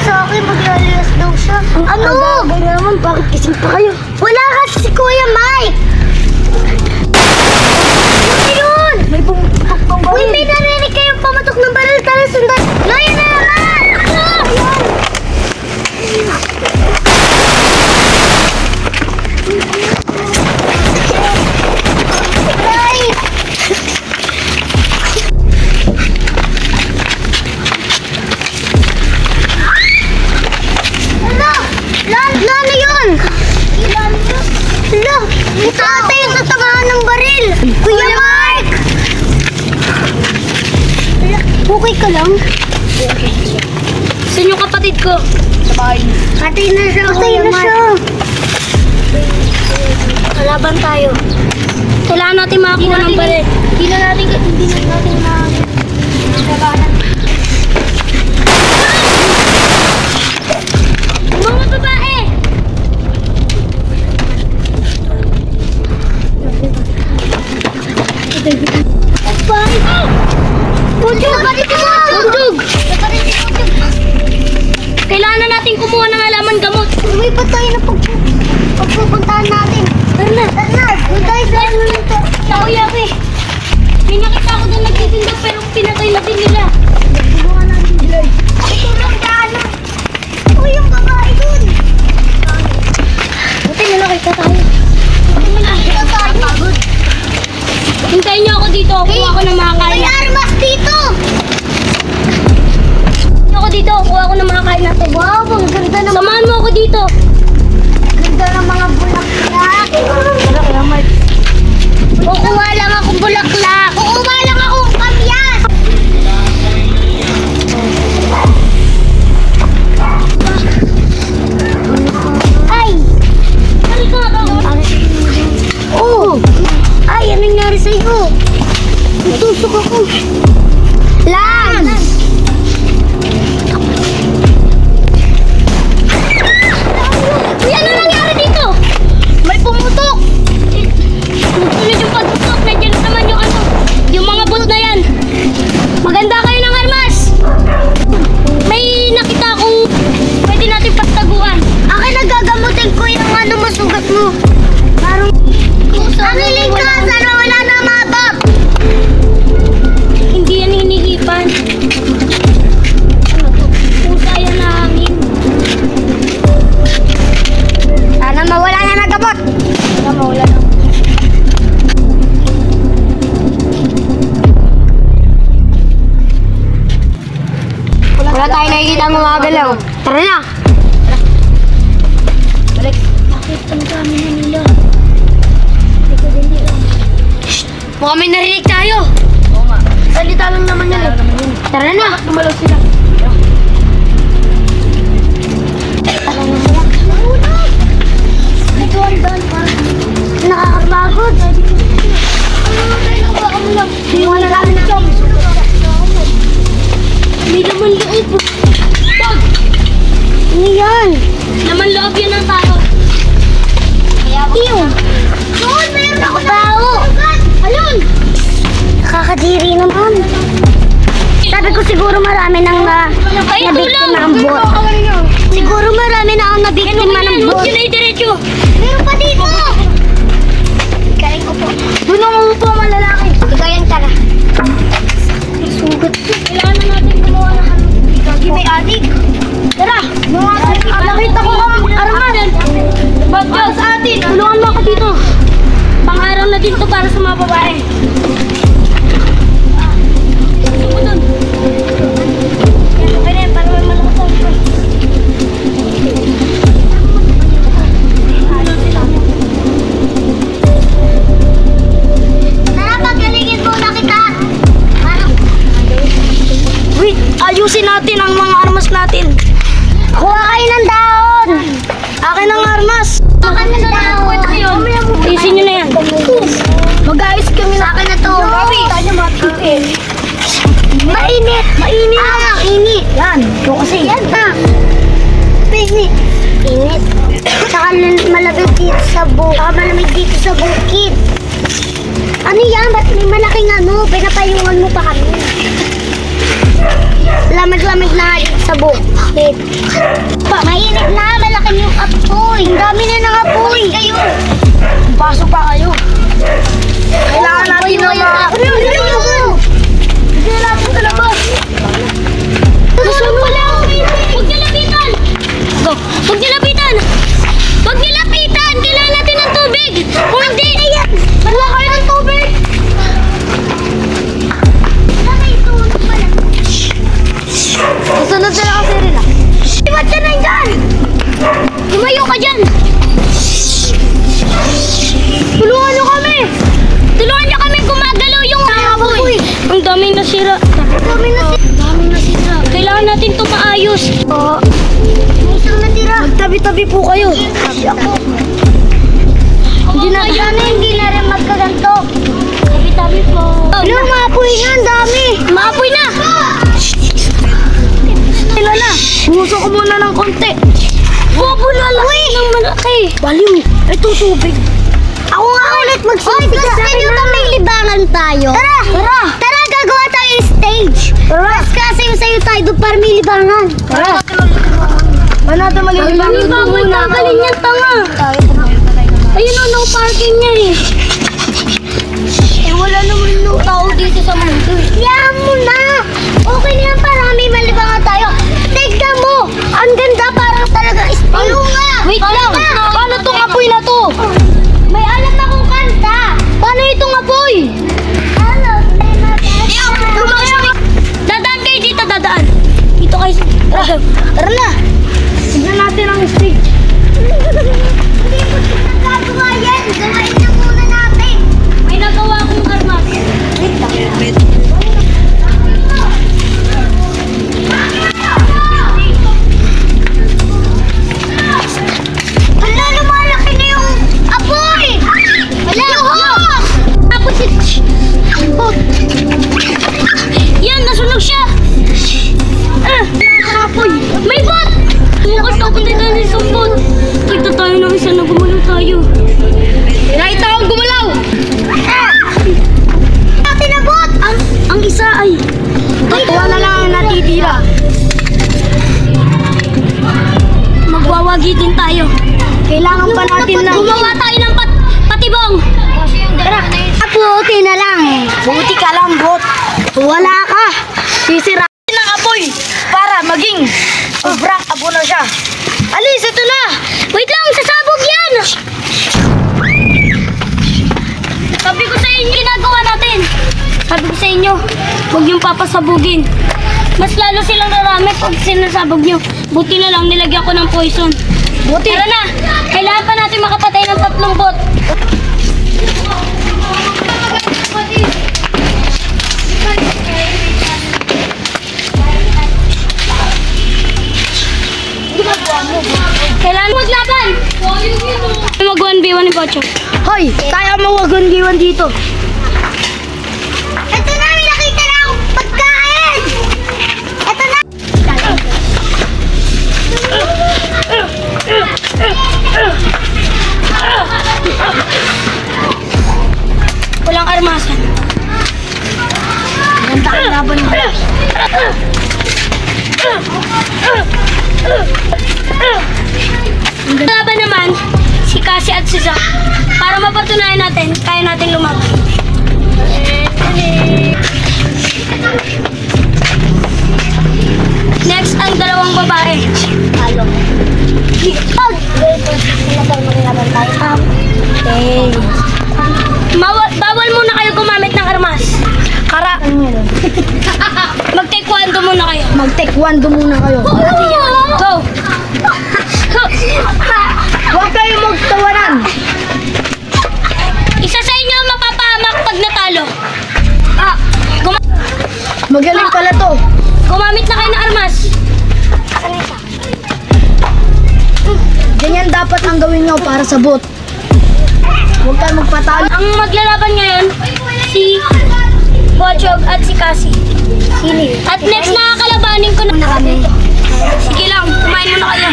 sa akin, mag-alas daw siya. Ano? Ang naman, bakit kising pa kayo? Wala kasi si Kuya Mike! Ano yun? May pumutok pang baril. Uy, may narinig kayong pamatok ng baril. Tara, sundan. Layan na naman! Ano? Itatay yung tatangahan ng baril! Kuya Mark! Okay ka lang? Saan yung kapatid ko? Sa bahay. Patay na siya, Kuya Mark. Kalaban tayo. Kailangan natin makakuha ng baril. Hindi na natin kalabanan. Mga babae! Kailangan na natin kumuha ng halaman gamot. Uy, ba't tayo na pagpupuntahan natin? Tara na! Huwag tayo sa ano nito. Kuya, may nakita ko doon nagtitinda pero pinatay na din nila. Nagbubuhan natin bilay. Ito lang daan. Uy, yung babae dun. Buti na nakita tayo. Nakita tayo. Hintayin niyo ako dito. Kuha ko ng mga kain. May armas dito! Kuha ko ng mga kain natin. Wow, ang ganda ng... Samahan mo ako dito. Ganda ng mga bulaklak. Kaya Mark. Kukuha lang akong bulaklak. Kukuha lang akong kamyas. Ay! Halika ka. Oh! Ay, anong nangyari sa'yo? Natusok ako. Lan! Uy, ano nangyari dito? May pumutok! Sunod yung pagputok. Nandiyan naman yung ano. Yung mga bot na yan. Maganda kayo ng armas. May nakita akong pwede natin pagtaguan. Akin nagagamutin ko yung ano masugat mo. Parang... Ang hiling ka! Sana wala na mga bab! Hindi yan hinihipan. Pusa yan na hangin. Sana mawala na nagabot! Sana mawala na. Wala tayo nakikita ang gumagalaw. Tara na! Balik. Bakit ang dami na nila? Mukhang may narinig tayo! Oo nga. Salita lang naman yan eh. Tara na! Tumalaw sila. Nakakapagod! Wala namin ito! May laman loob. Pag! Ano yan? Laman loob yun ng tao. Ew! Doon! Mayroon ako tao! Alun! Nakakadiri naman. Sabi ko siguro marami nang nabiktima ng bot. Siguro marami na ang nabiktima ng bot. Huwag yun ay diretso. Meron pa dito! Ikayin ko po. Doon ang umupo ang mga lalaki. Ikayin ka na. Sugat ko. Kailangan na natin gumawa ng ano. Gagi may adik. Tara! Nakita ko ang arman. Bagyo sa atin. Tulungan mo ako dito. Pang-araw na din to para sa mga babae. Gusto mo dun. Yan, okay na yan. Para may malakas ako. Tara, paggaligin muna kita. Wait, ayusin natin ang mga armas natin. Kuha kayo ng dahon. Akin ang armas. Kuha kayo ng dahon. Isin nyo na yan. Mag-ayos kami na. Akin na to. Mainit. Mainit. Ang init. Yan. Ito kasi. Yan ha. Mainit. Init. Saka malamig dito sa bukid. Saka malamig dito sa bukid. Ano yan? Ba't may malaking ano? Pinapayungan mo pa kami. Lamig-lamig na nga dito sa bukid. Bakit? Mainit na, malaki yung apoy. Ang dami na ng apoy. Kayo. Pasok pa kayo. Kailangan natin na Hindi natin sa labas. Gusto mo lang. Huwag nilapitan. Go. Huwag nilapitan. Huwag nilapitan. Kailangan natin ng tubig. Kung hindi, wala kayo ng tubig. Susunod sila kasi rin ah. Ba't ka na dyan? Lumayo ka dyan. Tulungan nyo kami. Tulungan nyo kami gumagalaw yung apoy. Ang daming nasira. Dami na sila. Kailangan natin ito maayos. Oo. May isang natira. Magtabi-tabi po kayo. Ako. Hindi na. Hindi na rin magkaganto. Tabi-tabi po. Ano, maapoy nga, ang dami. Maapoy na. Sila na. Buso ko muna ng konti. Bubulala ng malaki. Baliw. Ito tubig. Ako nga ulit magsisig. Gusto nyo ba may libangan tayo? Tara! Tara. Tara, gagawa tayo yung stage. Tara. Mas kasi yung sayo tayo doon para may libangan. Tara. Paano natin malilibangan? Hindi ba may tagalin yan, tanga? Ayun o, no parking niya eh. Eh, wala naman nung tao dito sa mundo. Yan mo na! Okay na yan para may malibangan tayo. Tignan mo! Ang ganda, parang talaga stage. Wait lang. Paano tong apoy na to? May alam akong kanta. Paano itong apoy? Ano? Dadaan kayo dito, dadaan. Dito kayo. Tara na. Tignan natin ang stage. Hindi mo nagagawa yan. Gawain na muna natin. May nagawa akong armas. Hala, lumalaki na yung apoy! Hala, Tapos yan, nasunog siya. apoy! May bot! Tumakas na ako dito ng isang bot. Kita tayo ng isa na gumalaw tayo. Nakita akong gumalaw. Tinabot! Ang isa ay... Wala lang ang natitira. Magwawagitin tayo. Kailangan pa natin ng... Gumawa tayo ng patibong. Tara. Buti na lang. Buti ka lang, bot. Wala ka. Sisirain ng apoy para maging sobrang abo na siya. Alis, ito na. Wait lang, sasabog yan! Sabi ko sa inyo, ginagawa natin. Sabi ko sa inyo, huwag niyong papasabugin. Mas lalo silang narami pag sinasabog niyo. Buti na lang, nilagyan ko ng poison. Buti. Tara na, kailangan pa natin makapatay ng 3 bot. Kailangan maglaban! Mag-1v1 ni Pocho. Hoy, tayo mawagan-giwan dito. Ito na, may nakita na akong pagkain. Ito na. Walang armasan. Ganda ang laban mo. Ang laban naman, si Cassie at si Zack. Para mapatunayan natin, kaya natin lumaban. Next, ang dalawang babae. Halo. Pag! Maglaban tayo. Okay. Bawal muna kayo gumamit ng armas. Kara. Mag-taekwondo muna kayo. Mag-taekwondo muna kayo. Go! Huwag kayo magtawanan. Isa sa inyo ang mapapahamak pag natalo. Magaling pala to. Gumamit na kayo ng armas. Ganyan dapat ang gawin nyo para sa bot. Huwag kayo magpatalo. Ang maglalaban ngayon, si Pochog at si Cassie. Sili. At next na kakalabanin ko na kami. Sige lang, kumain muna kayo.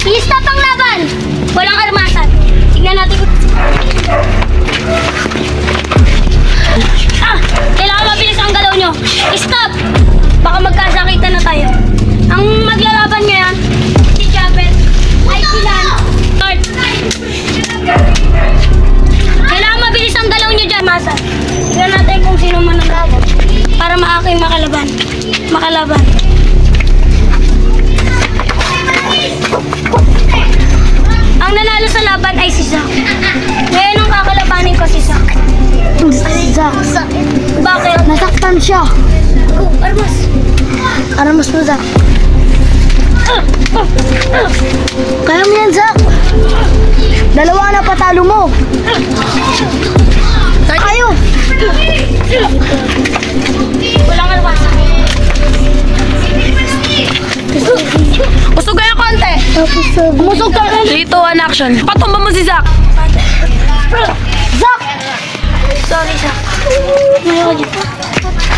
Lista pang laban. Walang armasan. Tignan natin kung... Kaya mo yan, Zach. Dalawa na patalo mo. Tayo. Walang alwas. Usog kaya konti. Umusog ka rin. 3, 2, 1, action. Patumba mo si Zach. Zach! Sorry, Zach.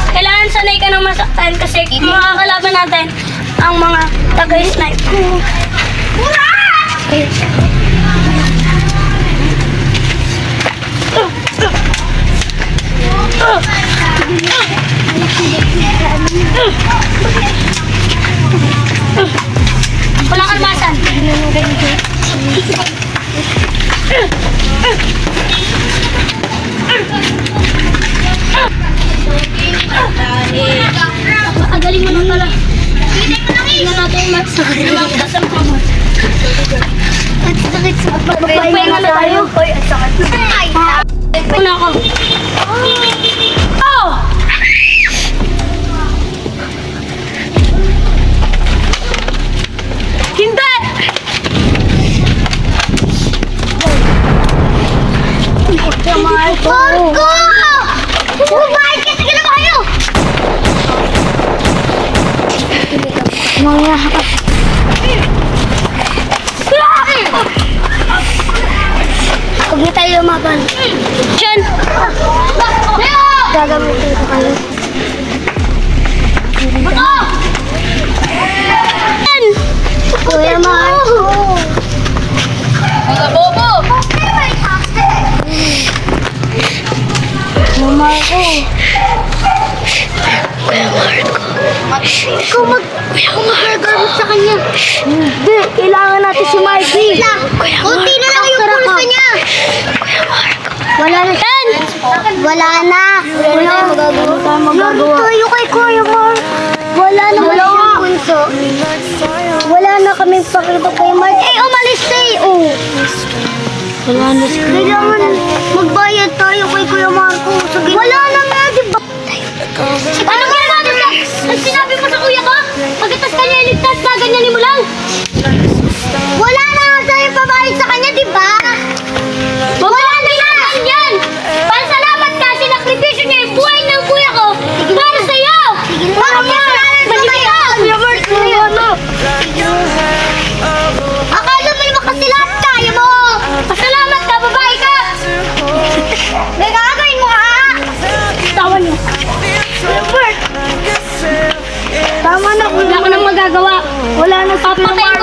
Kailangan sanay ka ng masaktan kasi mga kalaban natin ang mga taga-snipe. Walang kalmasan. Agaling mo lang pala. Tingnan natin yung max. Magpahinga na tayo. Hoy, at sakit. Una ako. Oh! Hindi! Marco! Bakit kasi ka na kayo? Mga huwag na tayo lumaban. Diyan! Gagamitin ko kayo. Yan! Kuya Marco! Mga bobo! Kuya Marco! Ikaw mag-gargamit sa kanya. Hindi, kailangan natin si Marky. Kunti na lang yung pulsa niya. Wala na. Yan! Wala na. Wala na magagawa. Tayo kay Kuya Mark. Wala na yung pulso. Wala na kaming pakita kay Mark. Eh, umalis tayo. Oh. Wala na siya. Kailangan magbayad tayo kay Kuya Marco. Wala na nga, di ba? Ano ginawa mo sa... Ang sinabi mo sa kuya ko? Pagkatas kanya iligtas na ganyanin mo lang. Wala na nga tayo pabayad sa kanya, di ba? Wala na yan! Pasalamat ka, sinakripisyo niya yung buhay ng kuya ko para sa'yo! Para Kuya Mark, akala mo naman kasi lahat kaya mo. Pasalamat ka, babae ka! May gagawin mo ha? Tawan niyo. Tama na, Wala ko nang magagawa. wala na si Kuya Papatayin